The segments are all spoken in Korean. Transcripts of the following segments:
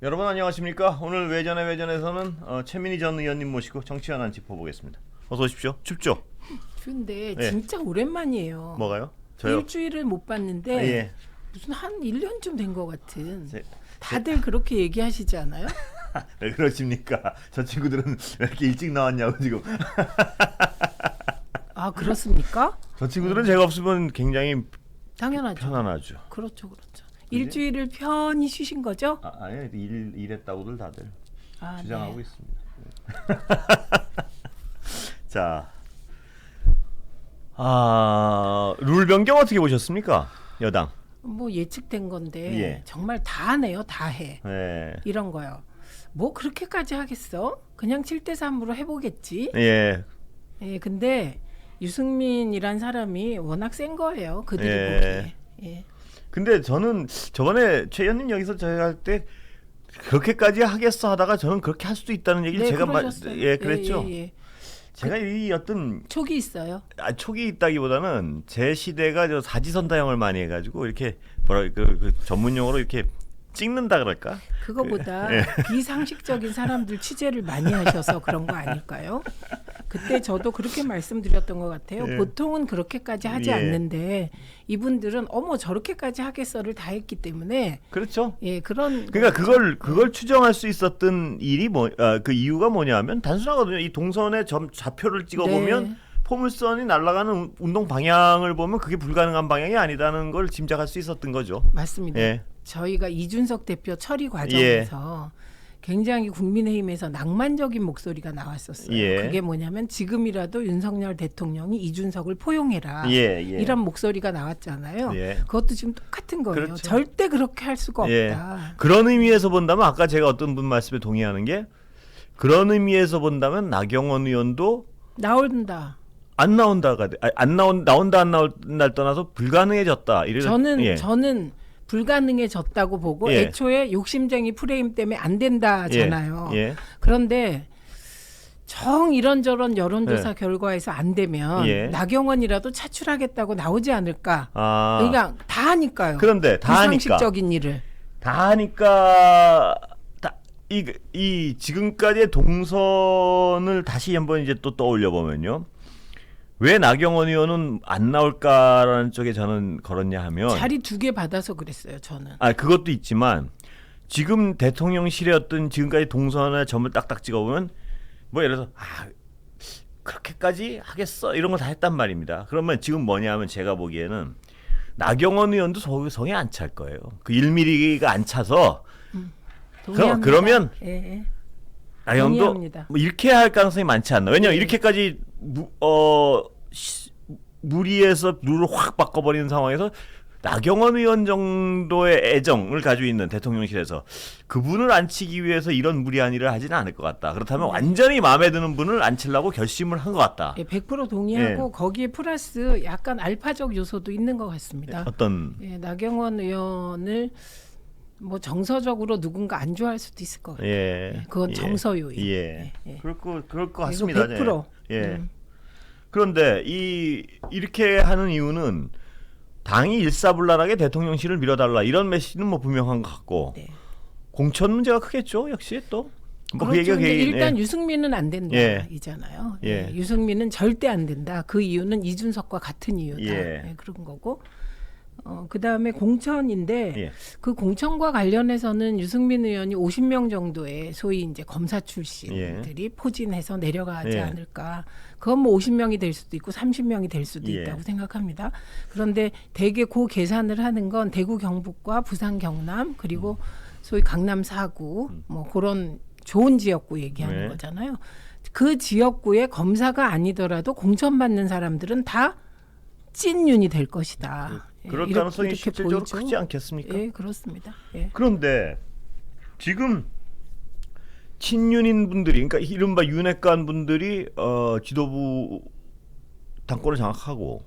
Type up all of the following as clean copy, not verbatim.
여러분 안녕하십니까? 오늘 외전에서는 최민희 전 의원님 모시고 정치 현안 짚어보겠습니다. 어서 오십시오. 춥죠? 근데 예. 진짜 오랜만이에요. 뭐가요? 저요? 일주일을 못 봤는데 예. 무슨 한 1년쯤 된 것 같은. 제- 다들 그렇게 얘기하시지 않아요? 왜 그러십니까? 저 친구들은 왜 이렇게 일찍 나왔냐고 지금. 아, 그렇습니까? 저 친구들은 제가 없으면 굉장히 당연하죠. 편안하죠. 그렇죠. 일주일을 편히 쉬신 거죠? 아니 일했다고들 다들 아, 주장하고 네. 있습니다. 자, 룰 변경 어떻게 보셨습니까? 여당. 뭐 예측된 건데 예. 정말 다 하네요. 다 해. 네. 이런 거요. 뭐 그렇게까지 하겠어? 그냥 7대3으로 해보겠지. 예. 예, 근데 유승민이란 사람이 워낙 센 거예요. 그들이 예. 보기에. 예. 근데 저는 저번에 최 의원님 여기서 저희 할 때 그렇게까지 하겠어 하다가 저는 그렇게 할 수도 있다는 얘기를 네, 제가 그러셨어요. 예 그랬죠. 예. 제가 이 어떤 촉이 있어요. 촉이 있다기보다는 제 시대가 저 사지선다형을 많이 해가지고 이렇게 뭐라 그 전문 용어로 이렇게 찍는다 그럴까? 그거보다 예. 비상식적인 사람들 취재를 많이 하셔서 그런 거 아닐까요? 그때 저도 그렇게 말씀드렸던 것 같아요. 예. 보통은 그렇게까지 하지 예. 않는데 이분들은 어머 저렇게까지 하겠어를 다 했기 때문에 그렇죠. 예 그런 그러니까 거죠. 그걸 추정할 수 있었던 일이 그 이유가 뭐냐면 단순하거든요. 이 동선의 좌표를 찍어보면 네. 포물선이 날아가는 운동 방향을 보면 그게 불가능한 방향이 아니다는 걸 짐작할 수 있었던 거죠. 맞습니다. 예. 저희가 이준석 대표 처리 과정에서 굉장히 국민의힘에서 낭만적인 목소리가 나왔었어요. 예. 그게 뭐냐면 지금이라도 윤석열 대통령이 이준석을 포용해라. 예. 이런 목소리가 나왔잖아요. 예. 그것도 지금 똑같은 거예요. 그렇죠. 절대 그렇게 할 수가 예. 없다. 그런 의미에서 본다면 아까 제가 어떤 분 말씀에 동의하는 게 그런 의미에서 본다면 나경원 의원도 나온다. 안 나온다가 나온다 안 나올 떠나서 불가능해졌다. 저는 불가능해졌다고 보고 예. 애초에 욕심쟁이 프레임 때문에 안 된다잖아요. 예. 그런데 정 이런저런 여론조사 예. 결과에서 안 되면 예. 나경원이라도 차출하겠다고 나오지 않을까. 아. 그러니까 다 하니까요. 그런데 다 하니까 비상식적인 일을. 다 하니까 이 지금까지의 동선을 다시 한번 이제 또 떠올려 보면요. 왜 나경원 의원은 안 나올까라는 쪽에 저는 걸었냐 하면 자리 2개 받아서 그랬어요. 저는. 그것도 있지만 지금 대통령실의 어떤 지금까지 동선의 점을 딱딱 찍어보면 뭐 예를 들어서 그렇게까지 하겠어 이런 거 다 했단 말입니다. 그러면 지금 뭐냐면 제가 보기에는 나경원 의원도 성에 안 찰 거예요. 그 1mm가 안 차서 동의합니다. 그러면 예. 나경원도 동의합니다. 뭐 이렇게 할 가능성이 많지 않나. 왜냐면 이렇게까지 무리해서 룰을 확 바꿔버리는 상황에서 나경원 의원 정도의 애정을 가지고 있는 대통령실에서 그분을 앉히기 위해서 이런 무리한 일을 하지는 않을 것 같다. 그렇다면 완전히 마음에 드는 분을 앉히려고 결심을 한 것 같다. 예, 100% 동의하고 거기에 플러스 약간 알파적 요소도 있는 것 같습니다. 어떤 예, 나경원 의원을 뭐 정서적으로 누군가 안 좋아할 수도 있을 것 같아요. 예. 그건 정서 요인. 예. 예. 그럴 것 이거 같습니다. 100%. 예. 그런데 이렇게 하는 이유는 당이 일사불란하게 대통령실을 밀어달라 이런 메시지는 뭐 분명한 것 같고 네. 공천 문제가 크겠죠. 역시 또. 뭐 그렇죠. 얘기가 근데 일단 예. 유승민은 안 된다 예. 이잖아요. 예. 유승민은 절대 안 된다. 그 이유는 이준석과 같은 이유다. 예. 그런 거고. 그다음에 공천인데 예. 그 공천과 관련해서는 유승민 의원이 50명 정도의 소위 이제 검사 출신들이 포진해서 내려가지 예. 않을까. 그건 뭐 50명이 될 수도 있고 30명이 될 수도 예. 있다고 생각합니다. 그런데 대개 그 계산을 하는 건 대구 경북과 부산 경남 그리고 소위 강남 4구 뭐 그런 좋은 지역구 얘기하는 네. 거잖아요. 그 지역구의 검사가 아니더라도 공천받는 사람들은 다 찐윤이 될 것이다. 그럴 예, 가능성이 이렇게 실질적으로 보이죠? 크지 않겠습니까? 예, 그렇습니다. 예. 그런데 지금 친윤인 분들이 그러니까 이른바 윤핵관 분들이 지도부 당권을 장악하고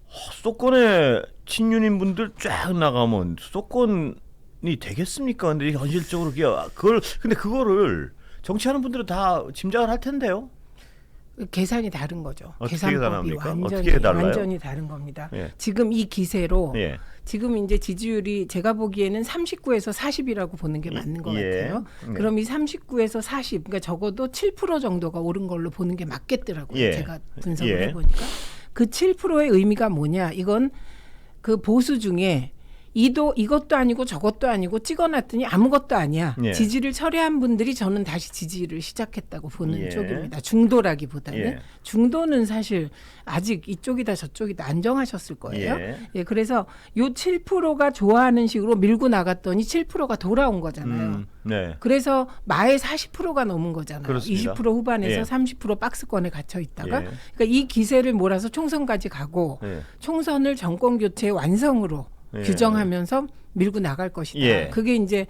수도권에 친윤인 분들 쫙 나가면 수도권이 되겠습니까? 근데 현실적으로 근데 그거를 정치하는 분들은 다 짐작을 할 텐데요. 계산이 다른 거죠. 어떻게 계산법이 계산합니까? 완전히 어떻게 달라요? 완전히 다른 겁니다. 예. 지금 이 기세로 예. 지금 이제 지지율이 제가 보기에는 39에서 40이라고 보는 게 맞는 것 예. 같아요. 네. 그럼 이 39에서 40, 그러니까 적어도 7% 정도가 오른 걸로 보는 게 맞겠더라고요. 예. 제가 분석을 예. 해보니까 그 7%의 의미가 뭐냐? 이건 그 보수 중에 이것도 아니고 저것도 아니고 찍어놨더니 아무것도 아니야. 예. 지지를 철회한 분들이 저는 다시 지지를 시작했다고 보는 예. 쪽입니다. 중도라기보다는 예. 중도는 사실 아직 이쪽이다 저쪽이다 안 정하셨을 거예요. 예, 그래서 요 7%가 좋아하는 식으로 밀고 나갔더니 7%가 돌아온 거잖아요. 네. 그래서 마의 40%가 넘은 거잖아요. 그렇습니다. 20% 후반에서 예. 30% 박스권에 갇혀 있다가 예. 그러니까 이 기세를 몰아서 총선까지 가고 예. 총선을 정권 교체의 완성으로 예. 규정하면서 밀고 나갈 것이다. 예. 그게 이제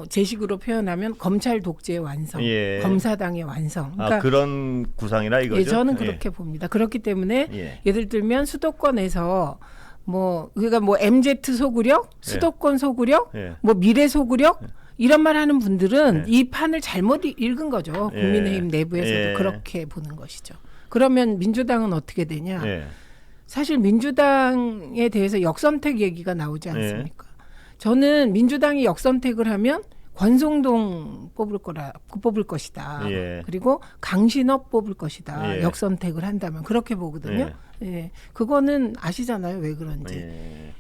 제 식으로 표현하면 검찰 독재의 완성, 예. 검사당의 완성. 아, 그런 구상이라 이거죠? 예, 저는 그렇게 봅니다. 그렇기 때문에 예. 예를 들면 수도권에서 그러니까 MZ 소구력, 수도권 소구력, 예. 미래 소구력 이런 말 하는 분들은 예. 이 판을 잘못 읽은 거죠. 예. 국민의힘 내부에서도 예. 그렇게 보는 것이죠. 그러면 민주당은 어떻게 되냐? 예. 사실 민주당에 대해서 역선택 얘기가 나오지 않습니까? 저는 민주당이 역선택을 하면 권성동 뽑을 것이다. 예. 그리고 강신업 뽑을 것이다. 예. 역선택을 한다면 그렇게 보거든요. 예. 그거는 아시잖아요. 왜 그런지. 예.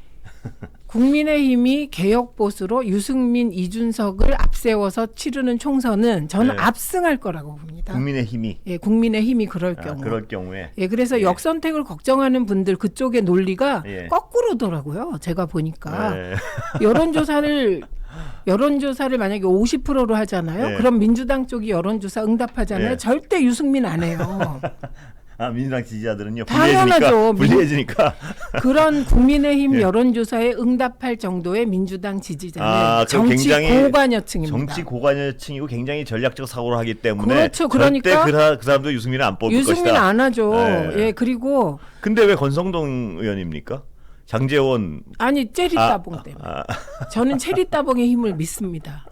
국민의힘이 개혁보수로 유승민, 이준석을 앞세워서 치르는 총선은 저는 네. 압승할 거라고 봅니다. 국민의힘이 예, 국민의힘이 그럴 경우. 그럴 경우에 예, 그래서 예. 역선택을 걱정하는 분들 그쪽의 논리가 예. 거꾸로더라고요. 제가 보니까 예. 여론조사를 만약에 50%로 하잖아요. 예. 그럼 민주당 쪽이 여론조사 응답하잖아요. 예. 절대 유승민 안 해요. 아, 민주당 지지자들은요 당연하죠. 불리해지니까 그런 국민의힘 예. 여론조사에 응답할 정도의 민주당 지지자는 그럼 정치 굉장히 고관여층입니다. 정치 고관여층이고 굉장히 전략적 사고를 하기 때문에 그렇죠. 그러니까 절대 그 사람도 유승민을 안 뽑을 유승민 것이다. 안 하죠. 예. 예, 그리고 근데 왜 권성동 의원입니까? 장제원 아니 체리 따봉 때문에 저는 체리 따봉의 힘을 믿습니다.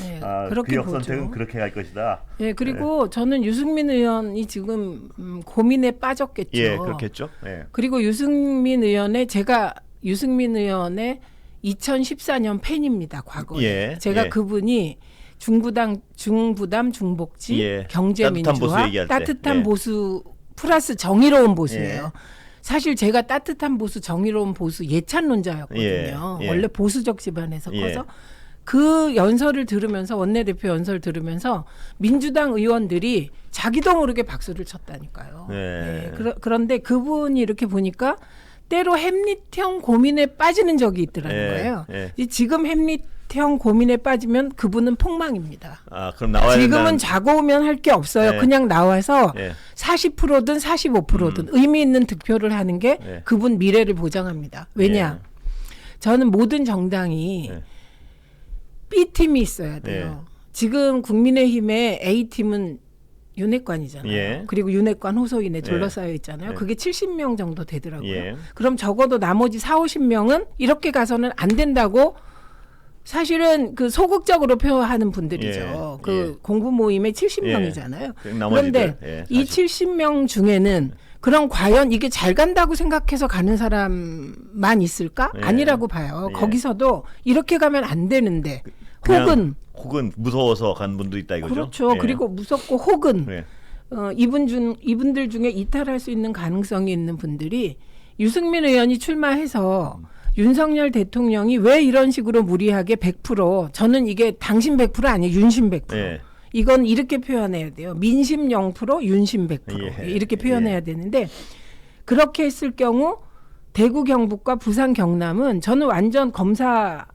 예, 그렇게 그 역선택은 보죠. 그렇게 갈 것이다. 예, 그리고 저는 유승민 의원이 지금 고민에 빠졌겠죠. 예, 그렇겠죠. 예. 그리고 유승민 의원의 2014년 팬입니다. 과거에 예, 제가 예. 그분이 중부담 중복지 예, 경제민주화 따뜻한 보수 얘기할 때. 따뜻한 예. 보수 플러스 정의로운 보수예요. 예. 사실 제가 따뜻한 보수 정의로운 보수 예찬론자였거든요. 예, 예. 원래 보수적 집안에서 예. 커서 그 연설을 들으면서 원내대표 연설 들으면서 민주당 의원들이 자기도 모르게 박수를 쳤다니까요. 예. 네, 그런데 그분이 이렇게 보니까 때로 햄릿형 고민에 빠지는 적이 있더라는 예, 거예요. 예. 지금 햄릿형 고민에 빠지면 그분은 폭망입니다. 그럼 나와야 지금은 된다는 자고 오면 할 게 없어요. 예. 그냥 나와서 예. 40%든 45%든 의미 있는 득표를 하는 게 예. 그분 미래를 보장합니다. 왜냐? 저는 모든 정당이 예. B팀이 있어야 돼요. 지금 국민의힘의 A팀은 윤핵관이잖아요. 예. 그리고 윤핵관 호소인에 둘러싸여 있잖아요. 예. 그게 70명 정도 되더라고요. 예. 그럼 적어도 나머지 40~50명은 이렇게 가서는 안 된다고 사실은 그 소극적으로 표하는 분들이죠. 예. 그 예. 공부 모임에 70명이잖아요. 나머지들, 그런데 예, 이 70명 중에는 그럼 과연 이게 잘 간다고 생각해서 가는 사람만 있을까? 예. 아니라고 봐요. 예. 거기서도 이렇게 가면 안 되는데 그냥 혹은 무서워서 간 분도 있다 이거죠. 그렇죠. 예. 그리고 무섭고 혹은 예. 이분들 중에 이탈할 수 있는 가능성이 있는 분들이 유승민 의원이 출마해서 윤석열 대통령이 왜 이런 식으로 무리하게 100% 저는 이게 당신 100% 아니에요. 윤심 100%. 예. 이건 이렇게 표현해야 돼요. 민심 0%, 윤심 100%. 예. 이렇게 표현해야 되는데 그렇게 했을 경우 대구 경북과 부산 경남은 저는 완전 검사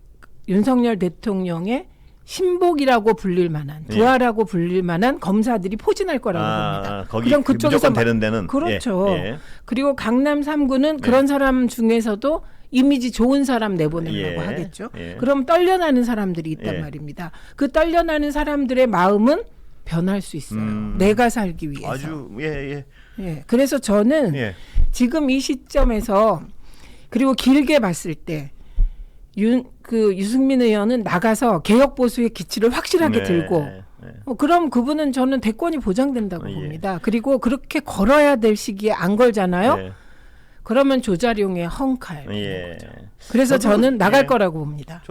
윤석열 대통령의 신복이라고 불릴 만한 부하라고 불릴 만한 검사들이 포진할 거라고 봅니다. 거기 그럼 그쪽에서 무조건 되는 데는 그렇죠. 예. 예. 그리고 강남 3구는 그런 사람 중에서도 이미지 좋은 사람 내보내려고 예. 하겠죠. 예. 그럼 떨려나는 사람들이 있단 예. 말입니다. 그 떨려나는 사람들의 마음은 변할 수 있어요. 내가 살기 위해서. 아주 예. 예. 그래서 저는 예. 지금 이 시점에서 그리고 길게 봤을 때 유승민 의원은 나가서 개혁 보수의 기치를 확실하게 네. 들고 그럼 그분은 저는 대권이 보장된다고 예. 봅니다. 그리고 그렇게 걸어야 될 시기에 안 걸잖아요. 예. 그러면 조자룡의 헝칼. 예. 그래서 저도, 저는 나갈 예. 거라고 봅니다.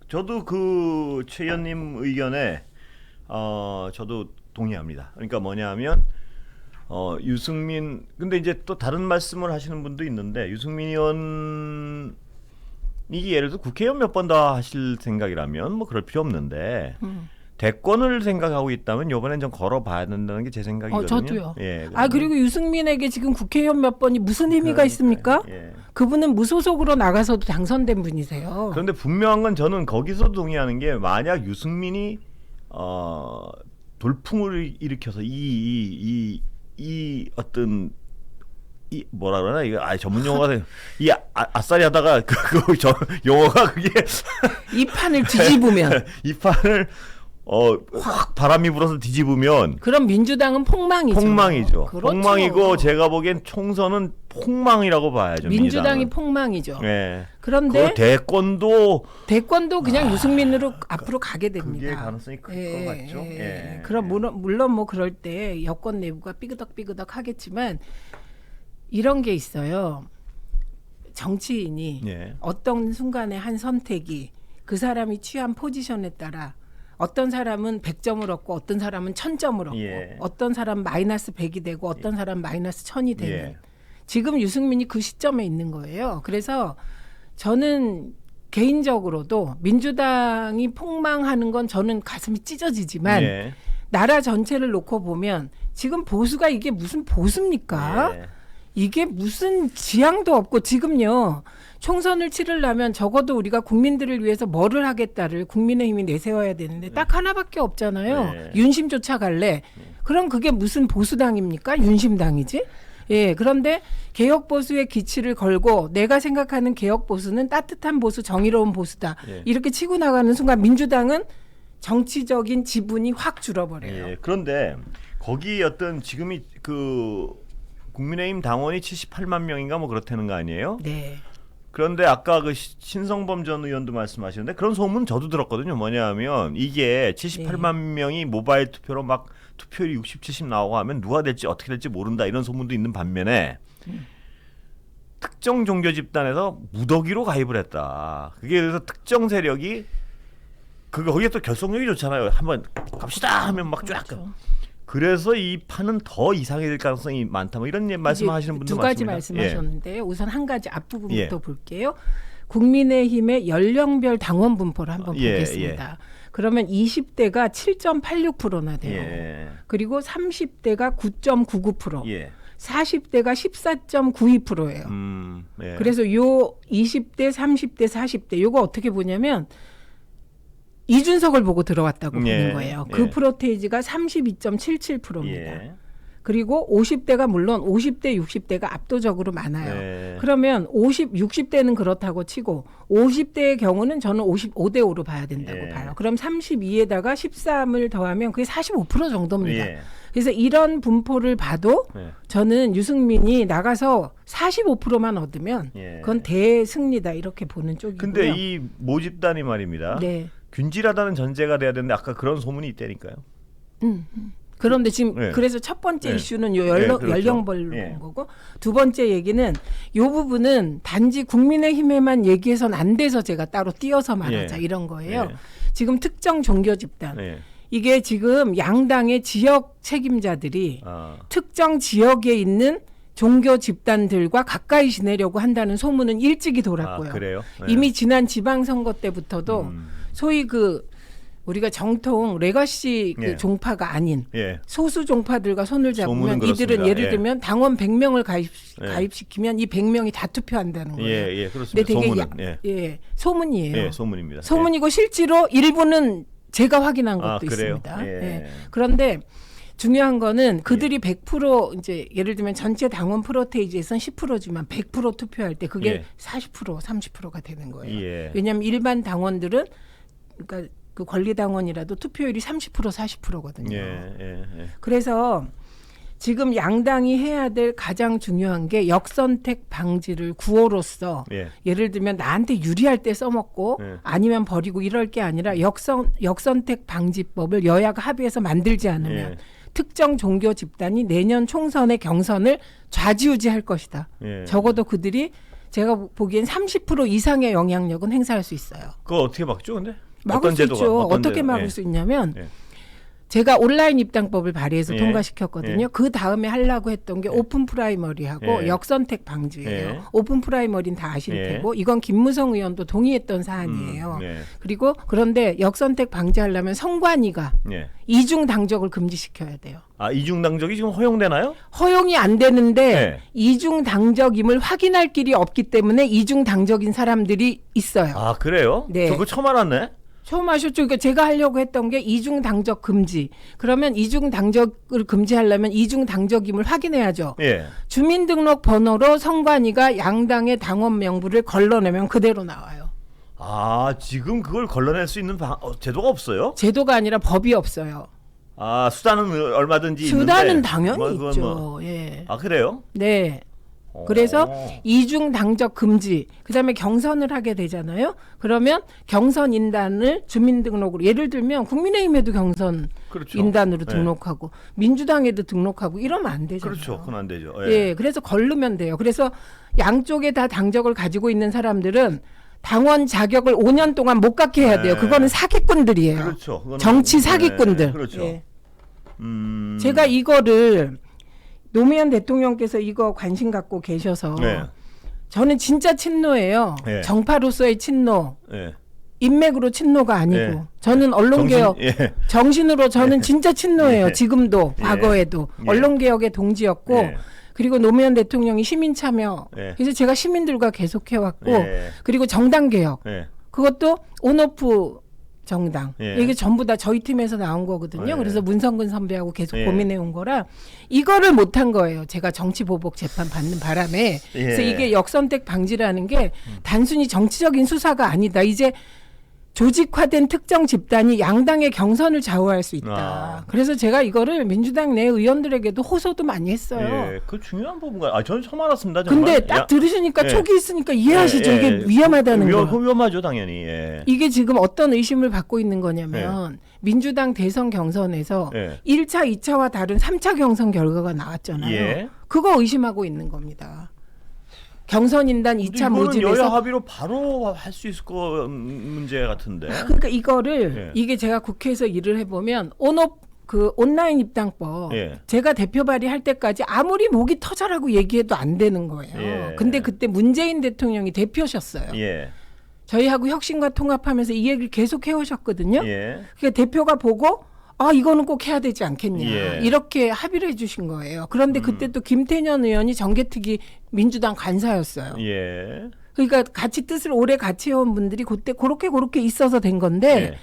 저도 그 최 의원님 의견에 저도 동의합니다. 그러니까 뭐냐면 유승민 근데 이제 또 다른 말씀을 하시는 분도 있는데 유승민 의원이 예를 들어 국회의원 몇 번 더 하실 생각이라면 뭐 그럴 필요 없는데 대권을 생각하고 있다면 이번엔 좀 걸어봐야 된다는 게 제 생각이거든요. 저도요. 예, 그리고 유승민에게 지금 국회의원 몇 번이 무슨 의미가 있습니까? 예. 그분은 무소속으로 나가서도 당선된 분이세요. 그런데 분명한 건 저는 거기서 동의하는 게 만약 유승민이 돌풍을 일으켜서 이 어떤 이 뭐라 그러나 이거 전문 용어가 이 아싸리 하다가 저 용어가 그게 이 판을 뒤집으면 이 판을 확 바람이 불어서 뒤집으면 그럼 민주당은 폭망이죠. 폭망이죠. 그렇죠. 폭망이고 제가 보기엔 총선은 폭망이라고 봐야죠. 민주당이 민주당은. 폭망이죠. 예. 그런데 대권도 그냥 유승민으로 앞으로 가게 됩니다. 그게 가능성이 클 것 같죠. 예. 그럼 물론 뭐 그럴 때 여권 내부가 삐그덕삐그덕 하겠지만 이런 게 있어요. 정치인이 예. 어떤 순간에 한 선택이 그 사람이 취한 포지션에 따라 어떤 사람은 100점을 얻고 어떤 사람은 1000점을 얻고 예. 어떤 사람은 마이너스 100이 되고 어떤 사람은 마이너스 1000이 되는 예. 지금 유승민이 그 시점에 있는 거예요. 그래서 저는 개인적으로도 민주당이 폭망하는 건 저는 가슴이 찢어지지만 예. 나라 전체를 놓고 보면 지금 보수가 이게 무슨 보수입니까? 예. 이게 무슨 지향도 없고 지금요. 총선을 치르려면 적어도 우리가 국민들을 위해서 뭐를 하겠다를 국민의힘이 내세워야 되는데 딱 하나밖에 없잖아요. 네. 윤심 쫓아갈래. 그럼 그게 무슨 보수당입니까? 윤심당이지. 예, 그런데 개혁 보수의 기치를 걸고 내가 생각하는 개혁 보수는 따뜻한 보수, 정의로운 보수다. 예. 이렇게 치고 나가는 순간 민주당은 정치적인 지분이 확 줄어버려요. 예. 그런데 거기 어떤 지금이 그 국민의힘 당원이 78만 명인가 뭐 그렇다는 거 아니에요? 네. 그런데 아까 그 신성범 전 의원도 말씀하시는데 그런 소문 저도 들었거든요. 뭐냐면 이게 78만 명이 모바일 투표로 막 투표율이 60, 70 나오고 하면 누가 될지 어떻게 될지 모른다 이런 소문도 있는 반면에 특정 종교 집단에서 무더기로 가입을 했다. 그게 그래서 특정 세력이 거기에 또 결속력이 좋잖아요. 한번 갑시다 하면 막 쫙. 그렇죠. 그래서 이 판은 더 이상해질 가능성이 많다. 뭐 이런 말씀하시는 분도 두 가지 많습니다. 말씀하셨는데요. 우선 한 가지 앞부분부터 예. 볼게요. 국민의힘의 연령별 당원 분포를 한번 예, 보겠습니다. 그러면 20대가 7.86%나 돼요. 예. 그리고 30대가 9.99%, 예. 40대가 14.92%예요. 예. 그래서 요 20대, 30대, 40대 요거 어떻게 보냐면 이준석을 보고 들어왔다고 예, 보는 거예요. 예. 그 프로테이지가 32.77%입니다. 예. 그리고 50대가 물론 50대, 60대가 압도적으로 많아요. 예. 그러면 60대는 그렇다고 치고 50대의 경우는 저는 55대 5로 봐야 된다고 예. 봐요. 그럼 32에다가 13을 더하면 그게 45% 정도입니다. 예. 그래서 이런 분포를 봐도 예. 저는 유승민이 나가서 45%만 얻으면 예. 그건 대승리다 이렇게 보는 쪽이고요. 근데 이 모집단이 말입니다. 네. 균질하다는 전제가 돼야 되는데 아까 그런 소문이 있다니까요. 그런데 지금 네. 그래서 첫 번째 네. 이슈는 요 네, 그렇죠. 연령별로 예. 본 거고 두 번째 얘기는 요 부분은 단지 국민의힘에만 얘기해서는 안 돼서 제가 따로 띄어서 말하자 예. 이런 거예요. 예. 지금 특정 종교 집단 예. 이게 지금 양당의 지역 책임자들이 특정 지역에 있는 종교 집단들과 가까이 지내려고 한다는 소문은 일찍이 돌았고요. 그래요? 예. 이미 지난 지방선거 때부터도 소위 우리가 정통 레거시 예. 종파가 아닌 예. 소수 종파들과 손을 소문은 잡으면 이들은 그렇습니다. 예를 예. 들면 당원 100명을 예. 가입시키면 이 100명이 다 투표한다는 거예요. 예, 예, 그렇습니다. 근데 되게 소문은 소문이에요. 예, 소문입니다. 소문이고 실제로 일부는 제가 확인한 것도 그래요? 있습니다. 예. 예. 그런데 중요한 거는 그들이 100% 이제 예를 들면 전체 당원 프로테이지에선 10%지만 100% 투표할 때 그게 예. 40% 30%가 되는 거예요. 예. 왜냐하면 일반 당원들은 그러니까 그 권리당원이라도 투표율이 30% 40%거든요. 예, 예, 예. 그래서 지금 양당이 해야 될 가장 중요한 게 역선택 방지를 구호로서 예. 예를 들면 나한테 유리할 때 써먹고 예. 아니면 버리고 이럴 게 아니라 역선택 방지법을 여야가 합의해서 만들지 않으면 예. 특정 종교 집단이 내년 총선의 경선을 좌지우지할 것이다. 예. 적어도 그들이 제가 보기엔 30% 이상의 영향력은 행사할 수 있어요. 그거 어떻게 막죠, 근데? 막을 어떤 수 제도가? 있죠. 어떤 어떻게 제도? 막을 예. 수 있냐면 예. 제가 온라인 입당법을 발의해서 예. 통과시켰거든요. 예. 그 다음에 하려고 했던 게 예. 오픈 프라이머리하고 예. 역선택 방지예요. 예. 오픈 프라이머리는 다 아실 예. 테고 이건 김무성 의원도 동의했던 사안이에요. 예. 그리고 그런데 역선택 방지하려면 선관위가 예. 이중 당적을 금지시켜야 돼요. 아, 이중 당적이 지금 허용되나요? 허용이 안 되는데 네. 이중 당적임을 확인할 길이 없기 때문에 이중 당적인 사람들이 있어요. 아, 그래요? 네. 저 그거 처음 알았네. 처음 하셨죠. 그러니까 제가 하려고 했던 게 이중 당적 금지. 그러면 이중 당적을 금지하려면 이중 당적임을 확인해야죠. 예. 주민등록 번호로 선관위가 양당의 당원 명부를 걸러내면 그대로 나와요. 아, 지금 그걸 걸러낼 수 있는 제도가 없어요? 제도가 아니라 법이 없어요. 아, 수단은 얼마든지 수단은 있는데. 당연히 뭐 그건 있죠. 뭐. 예. 아, 그래요? 네. 그래서 어. 이중 당적 금지, 그다음에 경선을 하게 되잖아요. 그러면 경선 인단을 주민등록으로 예를 들면 국민의힘에도 경선 그렇죠. 인단으로 네. 등록하고 민주당에도 등록하고 이러면 안 되잖아요. 그렇죠. 그건 안 되죠. 예, 그래서 걸르면 돼요. 그래서 양쪽에 다 당적을 가지고 있는 사람들은 당원 자격을 5년 동안 못 갖게 해야 돼요. 네. 그거는 사기꾼들이에요. 그렇죠. 그거는 정치 사기꾼들. 네, 그렇죠. 예. 음. 제가 이거를 노무현 대통령께서 이거 관심 갖고 계셔서 네. 저는 진짜 친노예요. 네. 정파로서의 친노, 예. 인맥으로 친노가 아니고 네. 저는 언론개혁 예. 정신으로 저는 진짜 친노예요. 예. 지금도 예. 과거에도 예. 언론개혁의 동지였고 예. 그리고 노무현 대통령이 시민참여 예. 그래서 제가 시민들과 계속해왔고 예. 그리고 정당개혁 예. 그것도 온오프 정당 예. 이게 전부 다 저희 팀에서 나온 거거든요. 예. 그래서 문성근 선배하고 계속 예. 고민해 온 거라 이거를 못한 거예요. 제가 정치보복 재판 받는 바람에 그래서 예. 이게 역선택 방지라는 게 단순히 정치적인 수사가 아니다. 이제 조직화된 특정 집단이 양당의 경선을 좌우할 수 있다. 아. 그래서 제가 이거를 민주당 내 의원들에게도 호소도 많이 했어요. 예. 그 중요한 부분가. 아, 저는 처음 알았습니다. 정말. 근데 딱 들으시니까 예. 촉이 있으니까 이해하시죠. 예. 이게 위험하다는 거. 위험하죠, 당연히. 예. 이게 지금 어떤 의심을 받고 있는 거냐면 민주당 대선 경선에서 예. 1차, 2차와 다른 3차 경선 결과가 나왔잖아요. 예. 그거 의심하고 있는 겁니다. 경선인단 근데 2차 이거는 모집에서 여야 합의로 바로 할 수 있을 거 문제 같은데. 그러니까 이거를 예. 이게 제가 국회에서 일을 해보면 온라인 입당법 예. 제가 대표 발의할 때까지 아무리 목이 터져라고 얘기해도 안 되는 거예요. 예. 근데 그때 문재인 대통령이 대표셨어요. 예. 저희하고 혁신과 통합하면서 이 얘기를 계속 해오셨거든요. 예. 그러니까 대표가 보고 아 이거는 꼭 해야 되지 않겠냐 예. 이렇게 합의를 해주신 거예요. 그런데 그때 또 김태년 의원이 정개특위 민주당 간사였어요. 예. 그러니까 같이 뜻을 오래 같이 해온 분들이 그때 그렇게 있어서 된 건데 예.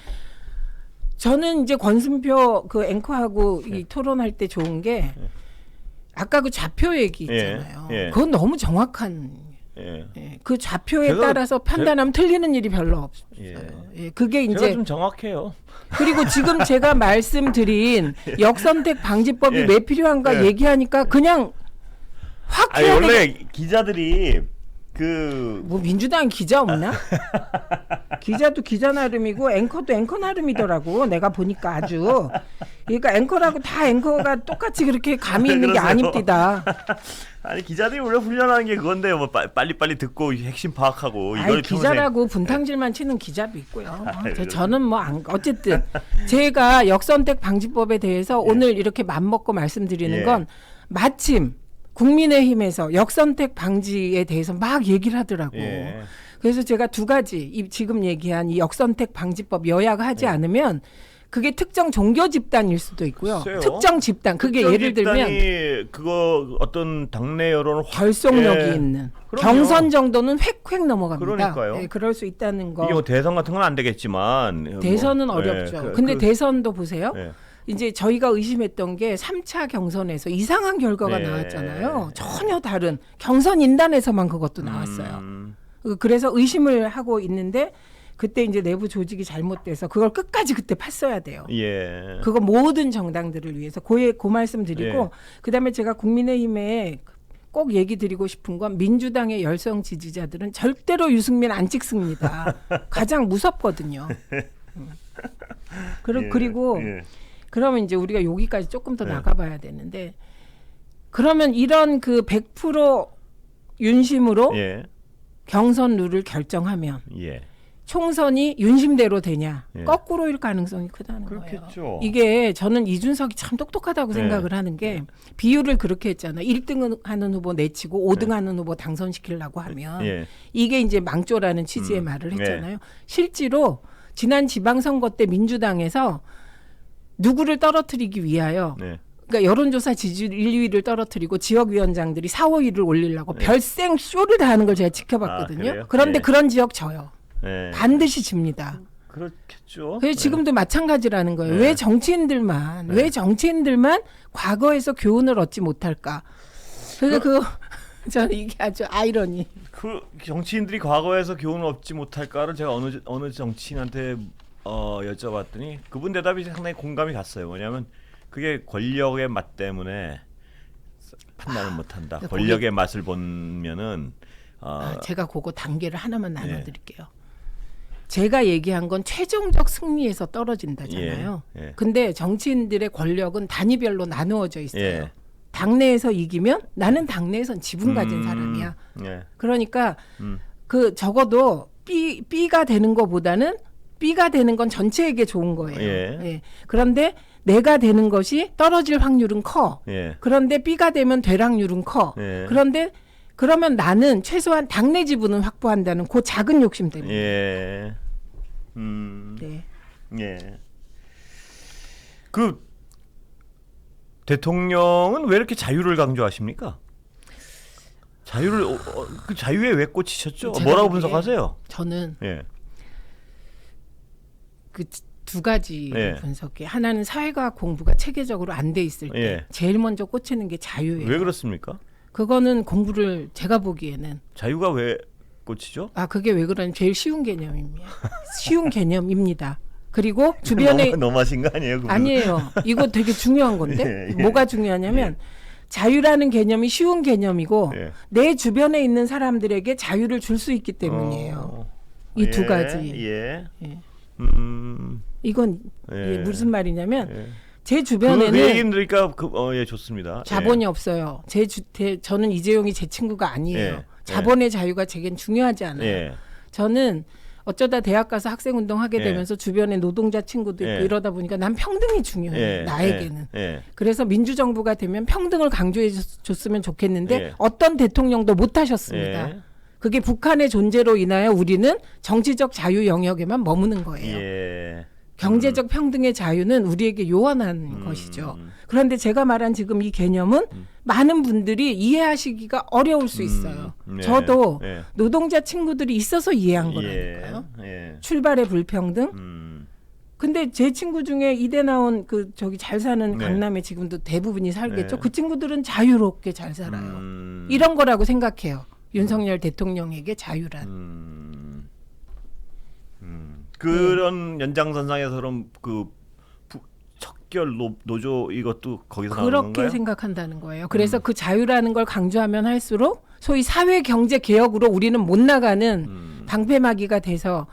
저는 이제 권순표 그 앵커하고 이 토론할 때 좋은 게 아까 그 좌표 얘기 있잖아요. 예. 그건 너무 정확한 예. 예, 그 좌표에 제가- 따라서 판단하면 틀리는 일이 별로 없어요. 예. 예, 그게 제가 이제 좀 정확해요. 그리고 지금 제가 말씀드린 역선택 방지법이 예. 왜 필요한가 예. 얘기하니까 그냥 확 아니, 해야 돼. 원래 기자들이 그 뭐 민주당 기자 없나? 기자도 기자 나름이고 앵커도 앵커 나름이더라고. 내가 보니까 아주. 그러니까 앵커라고 다 앵커가 똑같이 그렇게 감이 있는 게 그러세요? 아닙니다. 아니 기자들이 원래 훈련하는 게 그건데 뭐 빨리 듣고 핵심 파악하고 아니 이걸 기자라고 분탕질만 치는 기자도 있고요. 그래요? 저는 뭐 어쨌든 제가 역선택 방지법에 대해서 예. 오늘 이렇게 맘먹고 말씀드리는 예. 건 마침 국민의힘에서 역선택 방지에 대해서 막 얘기를 하더라고. 예. 그래서 제가 두 가지 지금 얘기한 이 역선택 방지법 여야가 하지 않으면 그게 특정 종교 집단일 수도 있고요. 글쎄요. 특정 집단 그게 예를 들면 그거 어떤 당내 여론을 확 결속력이 예. 있는 그럼요. 경선 정도는 획획 넘어갑니다. 그러니까요. 예, 그럴 수 있다는 거. 이게 뭐 대선 같은 건 안 되겠지만 대선은 뭐, 어렵죠. 예, 근데 대선도 보세요. 예. 이제 저희가 의심했던 게 3차 경선에서 이상한 결과가 네. 나왔잖아요. 전혀 다른 경선 인단에서만 그것도 나왔어요. 음, 그래서 의심을 하고 있는데 그때 이제 내부 조직이 잘못돼서 그걸 끝까지 그때 팠어야 돼요. 예. 그거 모든 정당들을 위해서 그 말씀 드리고 예. 그다음에 제가 국민의힘에 꼭 얘기 드리고 싶은 건 민주당의 열성 지지자들은 절대로 유승민 안 찍습니다. 가장 무섭거든요. 예. 그리고 예. 그러면 이제 우리가 여기까지 조금 더 네. 나가봐야 되는데 그러면 이런 그 100% 윤심으로 예. 경선 룰을 결정하면 예. 총선이 윤심대로 되냐? 예. 거꾸로일 가능성이 크다는 그렇겠죠. 거예요. 이게 저는 이준석이 참 똑똑하다고 네. 생각을 하는 게 비율을 그렇게 했잖아요. 1등 하는 후보 내치고 5등 하는 후보 당선시키려고 하면 예. 이게 이제 망조라는 취지의 말을 했잖아요. 실제로 지난 지방선거 때 민주당에서 누구를 떨어뜨리기 위하여 네. 그러니까 여론조사 지지율 1, 2위를 떨어뜨리고 지역위원장들이 4, 5위를 올리려고 네. 별생 쇼를 다 하는 걸 제가 지켜봤거든요. 아, 그래요? 그런데 네. 그런 지역 져요. 예. 반드시 집니다. 그렇겠죠. 그래서 지금도 마찬가지라는 거예요. 네. 왜 정치인들만 과거에서 교훈을 얻지 못할까? 그래서 저는 이게 아주 아이러니. 그 정치인들이 과거에서 교훈을 얻지 못할까를 제가 어느 정치인한테 여쭤봤더니 그분 대답이 상당히 공감이 갔어요. 뭐냐면 그게 권력의 맛 때문에 판단을 못한다. 거기- 권력의 맛을 보면은 제가 그거 단계를 하나만 네. 나눠드릴게요. 제가 얘기한 건 최종적 승리에서 떨어진다잖아요. 예. 근데 정치인들의 권력은 단위별로 나누어져 있어요. 예. 당내에서 이기면 나는 당내에선 지분 가진 사람이야. 예. 그러니까 음. 그 적어도 B가 되는 것보다는 B가 되는 건 전체에게 좋은 거예요. 예. 그런데 내가 되는 것이 떨어질 확률은 커. 예. 그런데 B가 되면 되락률은 커. 예. 그런데 그러면 나는 최소한 당내 지분은 확보한다는 그 작은 욕심 때문에. 예. 네. 예. 그 대통령은 왜 이렇게 자유를 강조하십니까? 자유를 그 자유에 왜 꽂히셨죠? 제가 뭐라고 보기에 분석하세요? 저는 예. 그 두 가지 예. 분석해. 하나는 사회과학 공부가 체계적으로 안 돼 있을 때 예. 제일 먼저 꽂히는 게 자유예요. 왜 그렇습니까? 그거는 공부를 제가 보기에는 자유가 왜 꽂히죠? 그게 왜 그러냐면 제일 쉬운 개념입니다. 쉬운 개념입니다. 그리고 주변에 너무하신 거 아니에요? 그분? 아니에요. 이거 되게 중요한 건데 예. 뭐가 중요하냐면 자유라는 개념이 쉬운 개념이고 예. 내 주변에 있는 사람들에게 자유를 줄 수 있기 때문이에요. 이 두 가지. 예. 예. 음. 이건 예. 이게 무슨 말이냐면 예. 제 그 주변에는 얘기는 들으니까 예, 좋습니다. 자본이 없어요. 저는 이재용이 제 친구가 아니에요. 예. 자본의 자유가 제겐 중요하지 않아요. 예. 저는 어쩌다 대학 가서 학생운동 하게 예. 되면서 주변에 노동자 친구도 있고 예. 이러다 보니까 난 평등이 중요해요. 예. 나에게는. 예. 그래서 민주정부가 되면 평등을 강조해 줬으면 좋겠는데 예. 어떤 대통령도 못 하셨습니다. 예. 그게 북한의 존재로 인하여 우리는 정치적 자유 영역에만 머무는 거예요. 예. 경제적 평등의 자유는 우리에게 요원한 것이죠. 그런데 제가 말한 지금 이 개념은 많은 분들이 이해하시기가 어려울 수 있어요. 네. 저도 예. 노동자 친구들이 있어서 이해한 거라니까요. 예. 출발의 불평등. 근데 제 친구 중에 이대 나온 그 저기 잘 사는 네. 강남에 지금도 대부분이 살겠죠. 네. 그 친구들은 자유롭게 잘 살아요. 이런 거라고 생각해요. 윤석열 대통령에게 자유란. 그런 연장선상에서 그럼 그 척결 노조 이것도 거기서 나오는 그렇게 건가요? 생각한다는 거예요. 그래서 그 자유라는 걸 강조하면 할수록 소위 사회 경제 개혁으로 우리는 못 나가는 방패막이가 돼서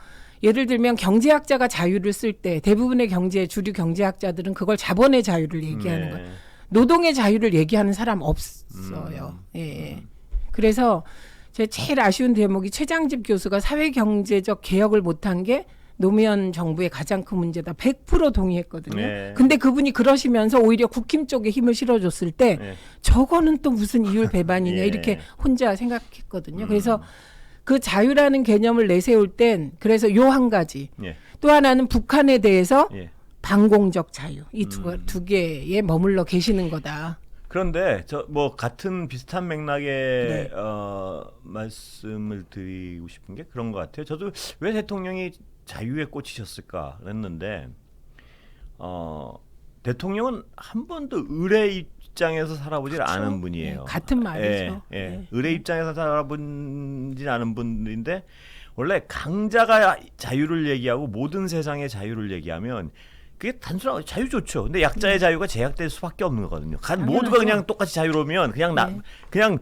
예를 들면 경제학자가 자유를 쓸 때 대부분의 주류 경제학자들은 그걸 자본의 자유를 얘기하는 거예요. 노동의 자유를 얘기하는 사람 없어요. 예. 그래서 제 제일 아쉬운 대목이 최장집 교수가 사회 경제적 개혁을 못한 게 노무현 정부의 가장 큰 문제다. 100% 동의했거든요. 네. 근데 그분이 그러시면서 오히려 국힘 쪽에 힘을 실어줬을 때 네. 저거는 또 무슨 이율 배반이냐 예. 이렇게 혼자 생각했거든요. 그래서 그 자유라는 개념을 내세울 땐 그래서 요 한 가지. 예. 또 하나는 북한에 대해서 예. 반공적 자유. 이 두 개에 머물러 계시는 거다. 그런데 저 뭐 같은 비슷한 맥락의 네. 말씀을 드리고 싶은 게 그런 것 같아요. 저도 왜 대통령이 자유에 꽂히셨을까 그랬는데 대통령은 한 번도 을의 입장에서 살아보질 그렇죠. 않은 분이에요. 네, 같은 말이죠. 예. 네. 을의 입장에서 살아보질 않은 분인데 원래 강자가 자유를 얘기하고 모든 세상의 자유를 얘기하면 그게 단순한 자유 좋죠. 근데 약자의 자유가 제약될 수밖에 없는 거거든요. 모두가 그냥 똑같이 자유로우면 그냥 그냥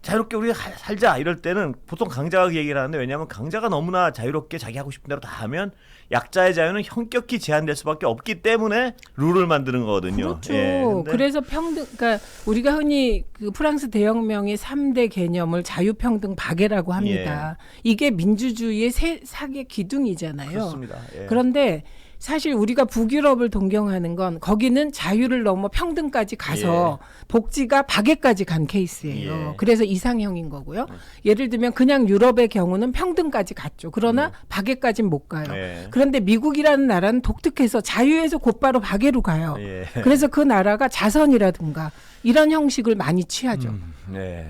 자유롭게 우리 살자 이럴 때는 보통 강자가 그 얘기를 하는데, 왜냐하면 강자가 너무나 자유롭게 자기 하고 싶은 대로 다 하면 약자의 자유는 현격히 제한될 수밖에 없기 때문에 룰을 만드는 거거든요. 그렇죠. 예, 그래서 그러니까 우리가 흔히 그 프랑스 대혁명의 3대 개념을 자유평등 박애라고 합니다. 이게 민주주의의 사계 기둥이잖아요. 그렇습니다. 예. 그런데 사실 우리가 북유럽을 동경하는 건 거기는 자유를 넘어 평등까지 가서 복지가 박애까지 간 케이스예요. 그래서 이상형인 거고요. 예를 들면 그냥 유럽의 경우는 평등까지 갔죠. 그러나 박애까지는 못 가요. 그런데 미국이라는 나라는 독특해서 자유에서 곧바로 박애로 가요. 그래서 그 나라가 자선이라든가 이런 형식을 많이 취하죠.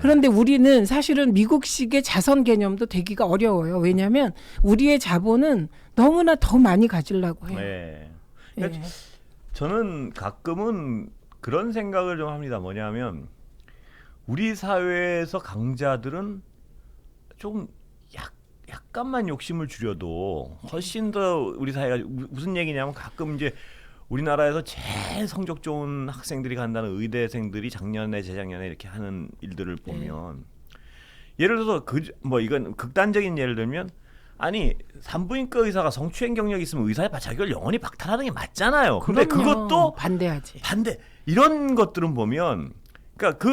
그런데 우리는 사실은 미국식의 자선 개념도 되기가 어려워요. 왜냐하면 우리의 자본은 너무나 더 많이 가지려고 해요. 그러니까 저는 가끔은 그런 생각을 좀 합니다. 뭐냐면 우리 사회에서 강자들은 좀 약간만 욕심을 줄여도 훨씬 더 우리 사회가, 무슨 얘기냐면 가끔 이제 우리나라에서 제일 성적 좋은 학생들이 간다는 의대생들이 작년에 재작년에 이렇게 하는 일들을 보면 예를 들어서 이건 극단적인 예를 들면, 아니 산부인과 의사가 성추행 경력이 있으면 의사의 자격을 영원히 박탈하는 게 맞잖아요. 근데 그것도 반대하지. 이런 것들은 보면, 그러니까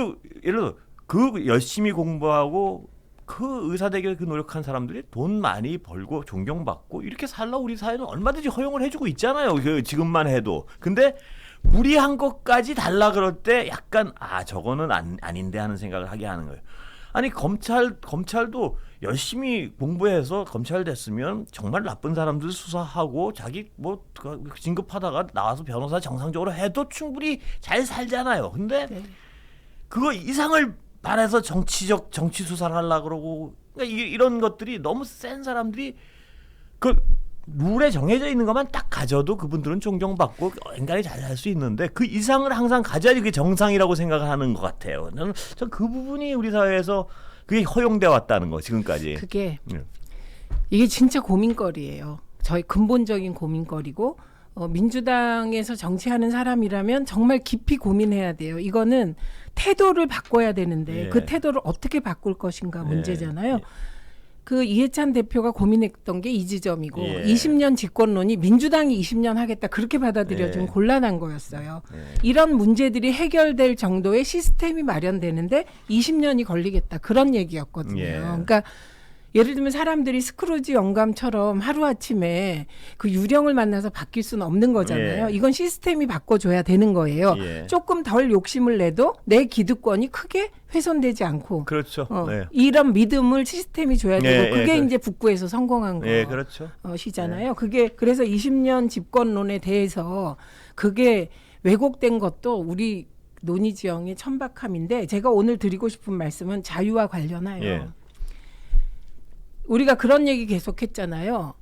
예를 들어 그 열심히 공부하고 그 의사 되길 노력한 사람들이 돈 많이 벌고 존경받고 이렇게 살라 우리 사회는 얼마든지 허용을 해주고 있잖아요. 지금만 해도. 근데 무리한 것까지 달라 그럴 때 약간 저거는 아닌데 하는 생각을 하게 하는 거예요. 아니 검찰도 열심히 공부해서 검찰 됐으면 정말 나쁜 사람들 수사하고 자기 진급하다가 나와서 변호사 정상적으로 해도 충분히 잘 살잖아요. 근데 그거 이상을 바래서 정치 수사를 하려고 그러고, 그러니까 이런 것들이 너무 센 사람들이 그 룰에 정해져 있는 것만 딱 가져도 그분들은 존경받고 인간이 잘 살 수 있는데 그 이상을 항상 가져야지 그게 정상이라고 생각을 하는 것 같아요. 전 그 부분이 우리 사회에서 그게 허용돼 왔다는 거 지금까지. 이게 진짜 고민거리예요. 저희 근본적인 고민거리고 민주당에서 정치하는 사람이라면 정말 깊이 고민해야 돼요. 이거는 태도를 바꿔야 되는데 그 태도를 어떻게 바꿀 것인가 문제잖아요. 그 이해찬 대표가 고민했던 게 이 지점이고 20년 집권론이 민주당이 20년 하겠다 그렇게 받아들여지면 곤란한 거였어요. 이런 문제들이 해결될 정도의 시스템이 마련되는데 20년이 걸리겠다 그런 얘기였거든요. 그러니까 예를 들면 사람들이 스크루지 영감처럼 하루아침에 그 유령을 만나서 바뀔 수는 없는 거잖아요. 이건 시스템이 바꿔줘야 되는 거예요. 조금 덜 욕심을 내도 내 기득권이 크게 훼손되지 않고. 그렇죠. 이런 믿음을 시스템이 줘야 되고 그게 이제 북부에서 성공한 그렇죠. 것이잖아요. 그게 그래서 20년 집권론에 대해서 그게 왜곡된 것도 우리 논의 지형의 천박함인데, 제가 오늘 드리고 싶은 말씀은 자유와 관련하여 우리가 그런 얘기 계속했잖아요.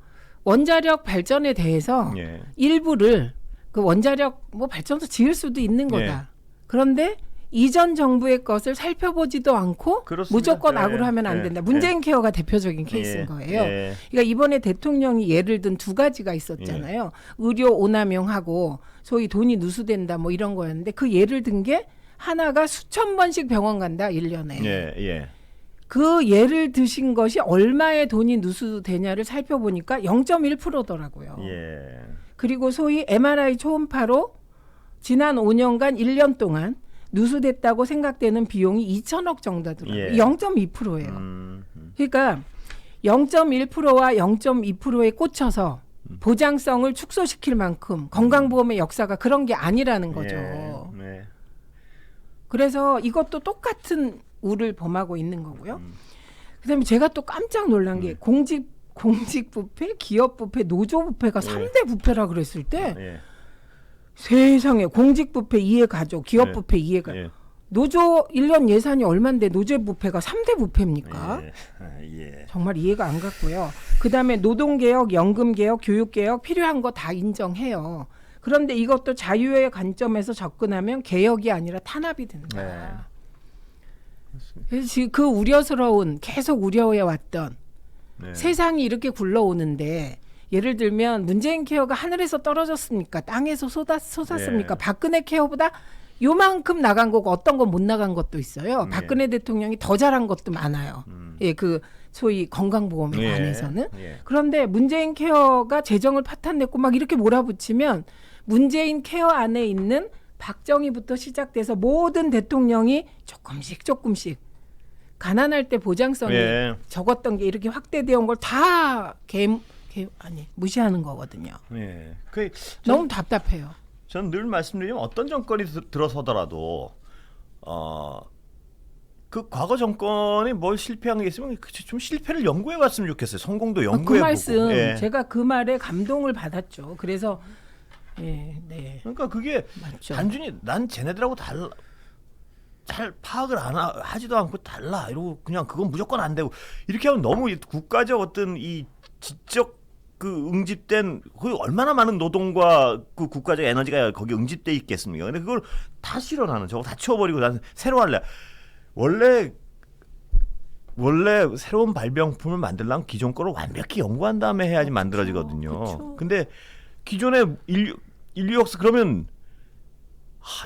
원자력 발전에 대해서 일부를 그 원자력 발전소 지을 수도 있는 거다. 그런데 이전 정부의 것을 살펴보지도 않고 그렇습니다. 무조건 악으로 하면 안 된다. 문재인 케어가 대표적인 케이스인 거예요. 그러니까 이번에 대통령이 예를 든 두 가지가 있었잖아요. 의료 오남용하고 소위 돈이 누수된다 이런 거였는데, 그 예를 든 게 하나가 수천 번씩 병원 간다 1년에. 그 예를 드신 것이 얼마의 돈이 누수되냐를 살펴보니까 0.1%더라고요. 그리고 소위 MRI 초음파로 지난 5년간 1년 동안 누수됐다고 생각되는 비용이 2천억 정도 들어요. 0.2%예요. 그러니까 0.1%와 0.2%에 꽂혀서 보장성을 축소시킬 만큼 건강보험의 역사가 그런 게 아니라는 거죠. 그래서 이것도 똑같은 우를 범하고 있는 거고요. 그다음에 제가 또 깜짝 놀란 게 공직 부패, 기업 부패, 노조 부패가 3대 부패라 그랬을 때 세상에 공직 부패 이해 가죠. 기업 부패 이해 가죠. 노조 1년 예산이 얼만데 노조 부패가 3대 부패입니까? 정말 이해가 안 갔고요. 그다음에 노동개혁, 연금개혁, 교육개혁 필요한 거 다 인정해요. 그런데 이것도 자유의 관점에서 접근하면 개혁이 아니라 탄압이 된다. 그래서 그 우려스러운, 계속 우려해왔던 네. 세상이 이렇게 굴러오는데 예를 들면 문재인 케어가 하늘에서 떨어졌습니까? 땅에서 솟았습니까? 네. 박근혜 케어보다 요만큼 나간 거고 어떤 건 못 나간 것도 있어요. 네. 박근혜 대통령이 더 잘한 것도 많아요. 예, 그 소위 건강보험에 예. 관해서는. 예. 그런데 문재인 케어가 재정을 파탄냈고 막 이렇게 몰아붙이면 문재인 케어 안에 있는 박정희부터 시작돼서 모든 대통령이 조금씩 가난할 때 보장성이 예. 적었던 게 이렇게 확대되어 온 걸 다 무시하는 거거든요. 예. 너무 답답해요. 저는 늘 말씀드리면 어떤 정권이 들어서더라도 그 과거 정권이 뭘 실패한 게 있으면 좀 실패를 연구해 봤으면 좋겠어요. 성공도 연구해 보고. 그 말씀 예. 제가 그 말에 감동을 받았죠. 그래서 네. 그러니까 그게 맞죠. 단순히 난 쟤네들하고 달라. 잘 파악을 하지도 않고 달라 이러고 그냥 그건 무조건 안 되고 이렇게 하면 너무 국가적 어떤 이 지적 그 응집된 그 얼마나 많은 노동과 그 국가적 에너지가 거기 응집돼 있겠습니까? 근데 그걸 다 싫어 나는 저거 다 치워버리고 나는 새로 할래. 원래 새로운 발명품을 만들려면 기존 거를 완벽히 연구한 다음에 해야지 만들어지거든요. 그쵸. 근데 기존의 인류 역사 그러면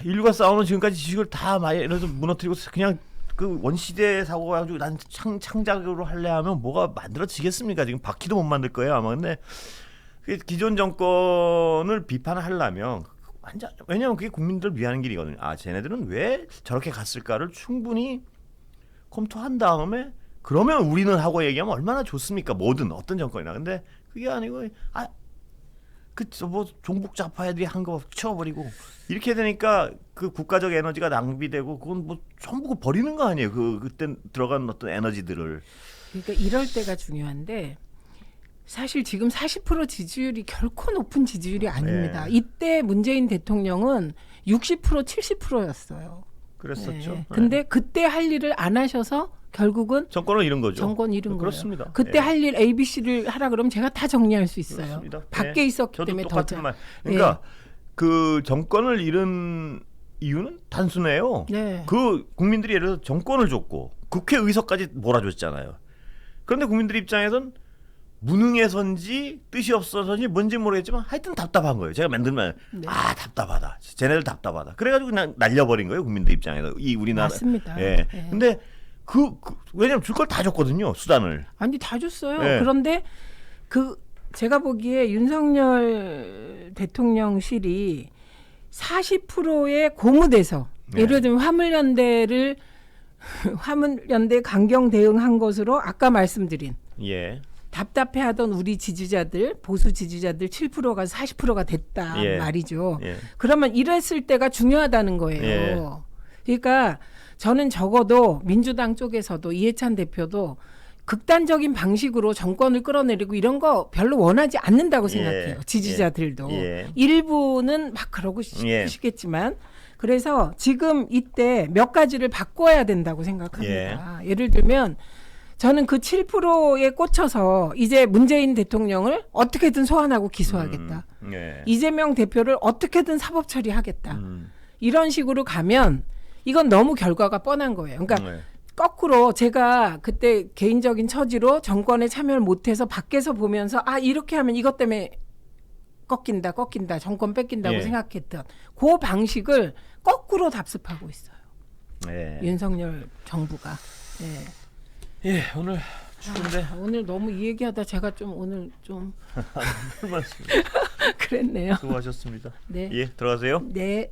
인류가 쌓아놓은 지금까지 지식을 다 많이 이래서 무너뜨리고 그냥 그 원시대 사고가 가지고 난 창작으로 할래 하면 뭐가 만들어지겠습니까? 지금 바퀴도 못 만들 거예요 아마. 근데 기존 정권을 비판하려면 완전 왜냐하면 그게 국민들을 위하는 길이거든요. 아 쟤네들은 왜 저렇게 갔을까를 충분히 검토한 다음에 그러면 우리는 하고 얘기하면 얼마나 좋습니까? 뭐든 어떤 정권이나. 근데 그게 아니고 뭐 종북 좌파 애들이 한 거 치워버리고 이렇게 되니까 그 국가적 에너지가 낭비되고 그건 뭐 전부 버리는 거 아니에요. 그때 들어간 어떤 에너지들을. 그러니까 이럴 때가 중요한데 사실 지금 40% 지지율이 결코 높은 지지율이 아닙니다. 네. 이때 문재인 대통령은 60% 70%였어요. 그랬었죠. 근데 그때 할 일을 안 하셔서 결국은 정권을 잃은 거죠. 정권 잃은 그렇습니다. 거예요. 그때 예. 할 일 ABC를 하라 그러면 제가 다 정리할 수 있어요. 그렇습니다. 밖에 예. 있었기 저도 때문에 더 똑같은 말. 그러니까 그 정권을 잃은 이유는 단순해요. 네. 그 국민들이 예를 들어 정권을 줬고 국회 의석까지 몰아줬잖아요. 그런데 국민들 입장에선 무능해서인지 뜻이 없어서인지 뭔지 모르겠지만 하여튼 답답한 거예요. 제가 만들면 네. 답답하다. 쟤네들 답답하다. 그래가지고 그냥 날려버린 거예요. 국민들 입장에서 이 우리나라. 맞습니다. 예. 예. 근데 왜냐면 줄 걸 다 줬거든요. 수단을. 아니 다 줬어요. 예. 그런데 제가 보기에 윤석열 대통령실이 40%의 고무돼서 네. 예를 들면 화물연대 강경 대응한 것으로 아까 말씀드린 예. 답답해하던 우리 지지자들 보수 지지자들 7%가 40%가 됐다 예. 말이죠. 예. 그러면 이랬을 때가 중요하다는 거예요. 예. 그러니까 저는 적어도 민주당 쪽에서도 이해찬 대표도 극단적인 방식으로 정권을 끌어내리고 이런 거 별로 원하지 않는다고 생각해요. 지지자들도. 예. 일부는 막 그러고 예. 싶겠지만 그래서 지금 이때 몇 가지를 바꿔야 된다고 생각합니다. 예를 들면 저는 그 7%에 꽂혀서 이제 문재인 대통령을 어떻게든 소환하고 기소하겠다. 예. 이재명 대표를 어떻게든 사법 처리하겠다. 이런 식으로 가면 이건 너무 결과가 뻔한 거예요. 그러니까 네. 거꾸로 제가 그때 개인적인 처지로 정권에 참여를 못해서 밖에서 보면서 이렇게 하면 이것 때문에 꺾인다 정권 뺏긴다고 예. 생각했던 그 방식을 거꾸로 답습하고 있어요. 예. 윤석열 정부가. 예. 예, 오늘 추운데 오늘 너무 이 얘기하다 제가 오늘 좀 고맙습니다. 그랬네요. 수고하셨습니다. 네. 예, 들어가세요. 네.